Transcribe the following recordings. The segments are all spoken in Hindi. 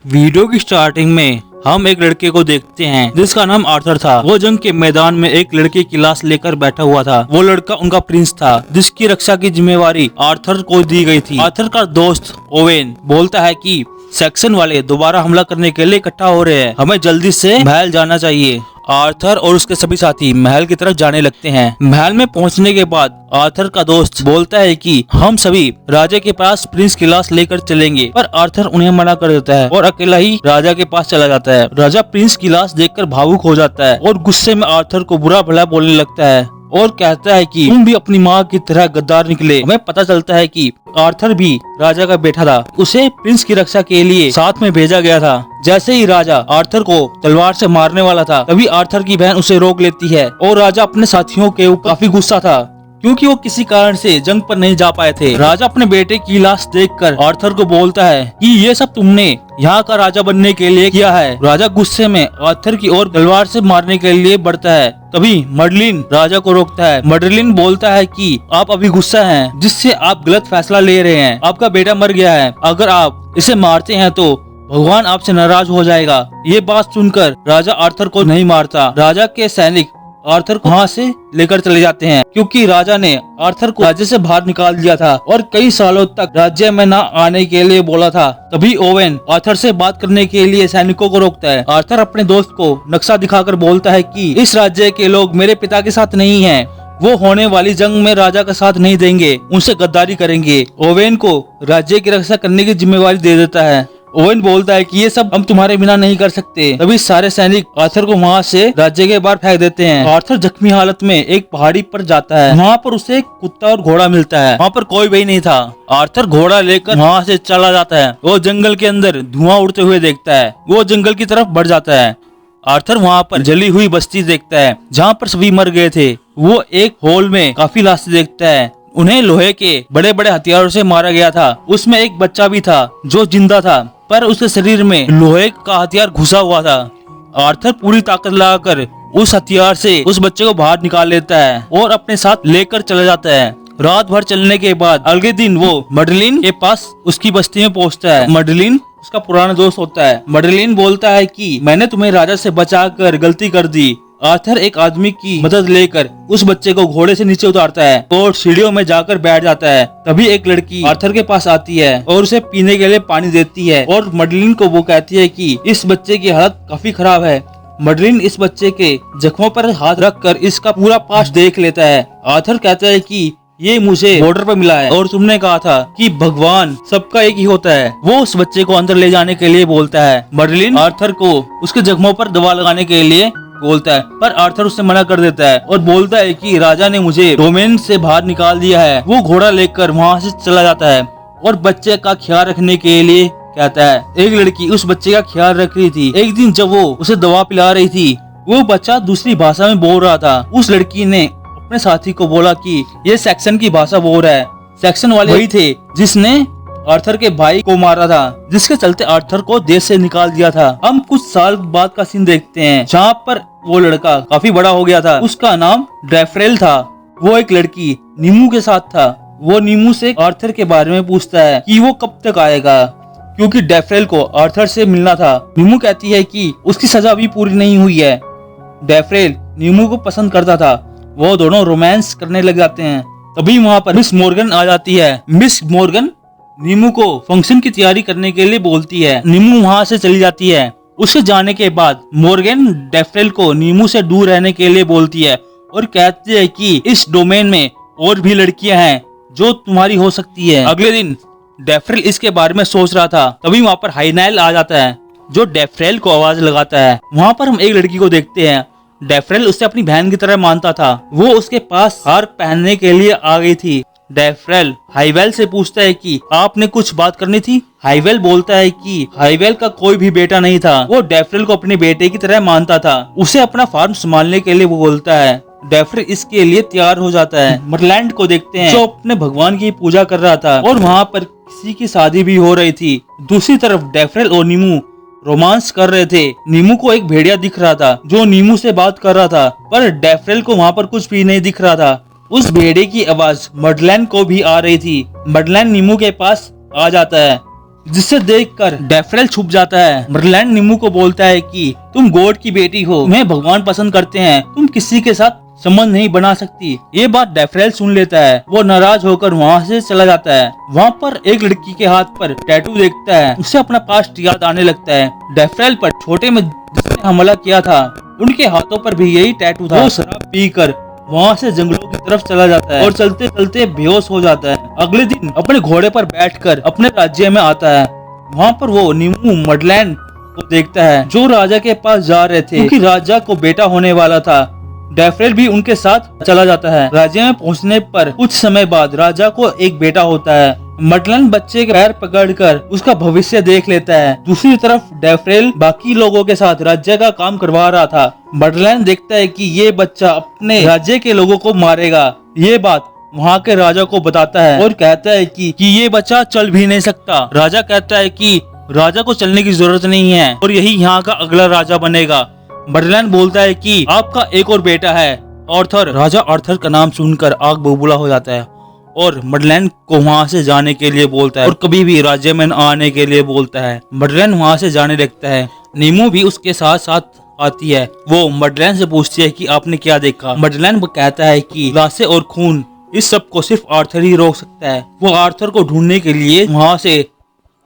वीडियो की स्टार्टिंग में हम एक लड़के को देखते हैं जिसका नाम आर्थर था। वो जंग के मैदान में एक लड़के की लाश लेकर बैठा हुआ था। वो लड़का उनका प्रिंस था जिसकी रक्षा की जिम्मेवारी आर्थर को दी गई थी। आर्थर का दोस्त ओवेन बोलता है कि सेक्शन वाले दोबारा हमला करने के लिए इकट्ठा हो रहे हैं, हमें जल्दी से महल जाना चाहिए। आर्थर और उसके सभी साथी महल की तरफ जाने लगते हैं। महल में पहुंचने के बाद आर्थर का दोस्त बोलता है कि हम सभी राजा के पास प्रिंस की लाश लेकर चलेंगे, पर आर्थर उन्हें मना कर देता है और अकेला ही राजा के पास चला जाता है। राजा प्रिंस की लाश देखकर भावुक हो जाता है और गुस्से में आर्थर को बुरा भला बोलने लगता है और कहता है कि तुम भी अपनी माँ की तरह गद्दार निकले। हमें पता चलता है कि आर्थर भी राजा का बेटा था, उसे प्रिंस की रक्षा के लिए साथ में भेजा गया था। जैसे ही राजा आर्थर को तलवार से मारने वाला था, तभी आर्थर की बहन उसे रोक लेती है और राजा अपने साथियों के ऊपर काफी गुस्सा था क्योंकि वो किसी कारण से जंग पर नहीं जा पाए थे। राजा अपने बेटे की लाश देखकर आर्थर को बोलता है कि ये सब तुमने यहाँ का राजा बनने के लिए किया है। राजा गुस्से में आर्थर की ओर तलवार से मारने के लिए बढ़ता है, तभी मर्लिन राजा को रोकता है। मर्लिन बोलता है कि आप अभी गुस्सा हैं, जिससे आप गलत फैसला ले रहे हैं। आपका बेटा मर गया है, अगर आप इसे मारते हैं तो भगवान आपसे नाराज हो जाएगा। ये बात सुनकर राजा आर्थर को नहीं मारता। राजा के सैनिक आर्थर को वहाँ से लेकर चले जाते हैं क्योंकि राजा ने आर्थर को राज्य से बाहर निकाल दिया था और कई सालों तक राज्य में न आने के लिए बोला था। तभी ओवेन आर्थर से बात करने के लिए सैनिकों को रोकता है। आर्थर अपने दोस्त को नक्शा दिखाकर बोलता है कि इस राज्य के लोग मेरे पिता के साथ नहीं हैं, वो होने वाली जंग में राजा का साथ नहीं देंगे, उनसे गद्दारी करेंगे। ओवेन को राज्य की रक्षा करने की जिम्मेवारी दे देता है। ओवेन बोलता है कि ये सब हम तुम्हारे बिना नहीं कर सकते। तभी सारे सैनिक आर्थर को वहाँ से राज्य के बाहर फेंक देते हैं। आर्थर जख्मी हालत में एक पहाड़ी पर जाता है। वहाँ पर उसे एक कुत्ता और घोड़ा मिलता है। वहाँ पर कोई भी नहीं था। आर्थर घोड़ा लेकर वहाँ से चला जाता है। वो जंगल के अंदर धुआं उड़ते हुए देखता है। वो जंगल की तरफ बढ़ जाता है। आर्थर वहाँ पर जली हुई बस्ती देखता है जहाँ पर सभी मर गए थे। वो एक होल में काफी लाशें देखता है, उन्हें लोहे के बड़े बड़े हथियारों से मारा गया था। उसमें एक बच्चा भी था जो जिंदा था, पर उसके शरीर में लोहे का हथियार घुसा हुआ था। आर्थर पूरी ताकत लगाकर उस हथियार से उस बच्चे को बाहर निकाल लेता है और अपने साथ लेकर चला जाता है। रात भर चलने के बाद अगले दिन वो मर्लिन के पास उसकी बस्ती में पहुंचता है। मर्लिन उसका पुराना दोस्त होता है। मर्लिन बोलता है कि मैंने तुम्हें राजा से बचाकर गलती कर दी। आर्थर एक आदमी की मदद लेकर उस बच्चे को घोड़े से नीचे उतारता है और सीढ़ियों में जाकर बैठ जाता है। तभी एक लड़की आर्थर के पास आती है और उसे पीने के लिए पानी देती है और मर्लिन को वो कहती है कि इस बच्चे की हालत काफी खराब है। मर्लिन इस बच्चे के जख्मों पर हाथ रखकर इसका पूरा पास्ट देख लेता है। आर्थर कहता है कि ये मुझे बॉर्डर पर मिला है और तुमने कहा था कि भगवान सबका एक ही होता है। वो उस बच्चे को अंदर ले जाने के लिए बोलता है। मर्लिन आर्थर को उसके जख्मों पर दवा लगाने के लिए बोलता है, पर आर्थर उससे मना कर देता है और बोलता है कि राजा ने मुझे डोमेन से बाहर निकाल दिया है। वो घोड़ा लेकर वहाँ से चला जाता है और बच्चे का ख्याल रखने के लिए कहता है। एक लड़की उस बच्चे का ख्याल रख रही थी। एक दिन जब वो उसे दवा पिला रही थी, वो बच्चा दूसरी भाषा में बोल रहा था। उस लड़की ने अपने साथी को बोला कि ये सेक्शन की भाषा बोल रहा है। सेक्शन वाले वही थे जिसने आर्थर के भाई को मारा था, जिसके चलते आर्थर को देश से निकाल दिया था। हम कुछ साल बाद का सीन देखते हैं जहाँ पर वो लड़का काफी बड़ा हो गया था। उसका नाम डेफ्रेल था। वो एक लड़की नीमू के साथ था। वो नीमू से आर्थर के बारे में पूछता है कि वो कब तक आएगा, क्योंकि डेफ्रेल को आर्थर से मिलना था। नीमू कहती है कि उसकी सजा अभी पूरी नहीं हुई है। डेफ्रेल नीमू को पसंद करता था। वो दोनों रोमांस करने लग जाते हैं। तभी वहाँ पर मिस मॉर्गन आ जाती है। मिस मॉर्गन नीमू को फंक्शन की तैयारी करने के लिए बोलती है। नीमू वहाँ से चली जाती है। उसके जाने के बाद मॉर्गन डेफ्रेल को नीमू से दूर रहने के लिए बोलती है और कहती है कि इस डोमेन में और भी लड़कियां हैं जो तुम्हारी हो सकती है। अगले दिन डेफ्रेल इसके बारे में सोच रहा था। तभी वहाँ पर हाइनाइल आ जाता है जो डेफ्रेल को आवाज लगाता है। वहाँ पर हम एक लड़की को देखते हैं। डेफ्रेल उसे अपनी बहन की तरह मानता था। वो उसके पास हार पहनने के लिए आ गई थी। डेफ्रेल हाईवेल से पूछता है कि आपने कुछ बात करनी थी। हाईवेल बोलता है कि हाईवेल का कोई भी बेटा नहीं था। वो डेफ्रेल को अपने बेटे की तरह मानता था। उसे अपना फार्म संभालने के लिए वो बोलता है। डेफ्रेल इसके लिए तैयार हो जाता है। मरलैंड को देखते हैं जो अपने भगवान की पूजा कर रहा था और वहाँ पर किसी की शादी भी हो रही थी। दूसरी तरफ डेफ्रेल और नीमू रोमांस कर रहे थे। नीमू को एक भेड़िया दिख रहा था जो नीमू से बात कर रहा था, पर डेफ्रेल को वहाँ पर कुछ भी नहीं दिख रहा था। उस भेड़े की आवाज मर्लिन को भी आ रही थी। मर्लिन नीमू के पास आ जाता है जिसे देखकर डेफरेल छुप जाता है। मरलैंड नीमू को बोलता है कि तुम गॉड की बेटी हो, तुम्हें भगवान पसंद करते हैं, तुम किसी के साथ संबंध नहीं बना सकती। ये बात डेफरेल सुन लेता है। वो नाराज होकर वहाँ से चला जाता है। वहाँ पर एक लड़की के हाथ पर टैटू देखता है। उसे अपना पास्ट याद आने लगता है। डेफरेल पर छोटे में जिसने हमला किया था उनके हाथों पर भी यही टैटू था। वो शराब पीकर वहाँ से जंगलों की तरफ चला जाता है और चलते चलते बेहोश हो जाता है। अगले दिन अपने घोड़े पर बैठकर अपने राज्य में आता है। वहाँ पर वो नीमू मडलैंड को देखता है जो राजा के पास जा रहे थे क्योंकि राजा को बेटा होने वाला था। डेफरेल भी उनके साथ चला जाता है। राज्य में पहुंचने पर कुछ समय बाद राजा को एक बेटा होता है। मडलैंड बच्चे के पैर पकड़कर उसका भविष्य देख लेता है। दूसरी तरफ डेफरेल बाकी लोगों के साथ राज्य का काम करवा रहा था। मडलैंड देखता है कि ये बच्चा अपने राज्य के लोगों को मारेगा। ये बात वहाँ के राजा को बताता है और कहता है कि ये बच्चा चल भी नहीं सकता। राजा कहता है कि राजा को चलने की जरूरत नहीं है और यही यहाँ का अगला राजा बनेगा। मडलैंड बोलता है कि आपका एक और बेटा है, आर्थर। राजा आर्थर का नाम सुनकर आग बबूला हो जाता है और मडलैंड को वहाँ से जाने के लिए बोलता है और कभी भी राज्य में आने के लिए बोलता है। मडलैंड वहाँ से जाने लगता है। नीमू भी उसके साथ साथ आती है। वो मडलैंड से पूछती है कि आपने क्या देखा। मडलैंड कहता है कि लाशें और खून, इस सब को सिर्फ आर्थर ही रोक सकता है। वो आर्थर को ढूंढने के लिए वहाँ से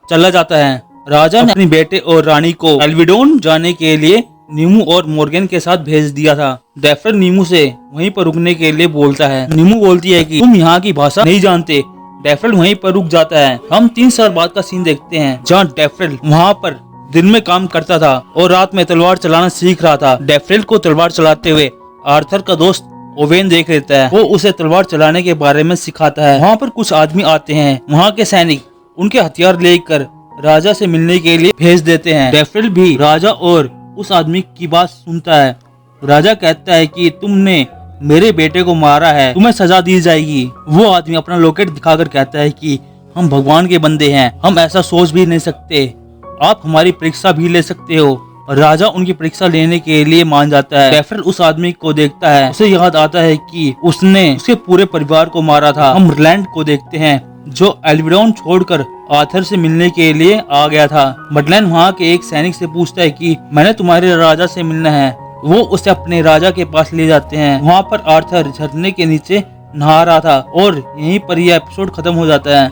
चला जाता है। राजा ने अपने बेटे और रानी को एल्विडोन जाने के लिए नीमू और मॉर्गन के साथ भेज दिया था। डेफरेल नीमू से वहीं पर रुकने के लिए बोलता है। नीमू बोलती है कि तुम यहाँ की भाषा नहीं जानते। डेफरेल वहीं पर रुक जाता है। हम 3 साल बाद का सीन देखते हैं जहाँ डेफरेल वहाँ पर दिन में काम करता था और रात में तलवार चलाना सीख रहा था। डेफरेल को तलवार चलाते हुए आर्थर का दोस्त ओवेन देख लेता है। वो उसे तलवार चलाने के बारे में सिखाता है। वहाँ पर कुछ आदमी आते हैं। वहाँ के सैनिक उनके हथियार लेकर राजा से मिलने के लिए भेज देते हैं। डेफरेल भी राजा और उस आदमी की बात सुनता है। राजा कहता है कि तुमने मेरे बेटे को मारा है, तुम्हें सजा दी जाएगी। वो आदमी अपना लॉकेट दिखाकर कहता है कि हम भगवान के बंदे हैं, हम ऐसा सोच भी नहीं सकते, आप हमारी परीक्षा भी ले सकते हो। राजा उनकी परीक्षा लेने के लिए मान जाता है। डेफरेल उस आदमी को देखता है। उसे याद आता है कि उसने उसके पूरे परिवार को मारा था। हम मडलैंड को देखते हैं जो एल्विडोन छोड़कर आर्थर से मिलने के लिए आ गया था। मडलैंड वहाँ के एक सैनिक से पूछता है कि मैंने तुम्हारे राजा से मिलना है। वो उसे अपने राजा के पास ले जाते हैं। वहाँ पर आर्थर झरने के नीचे नहा रहा था और यहीं पर यह एपिसोड खत्म हो जाता है।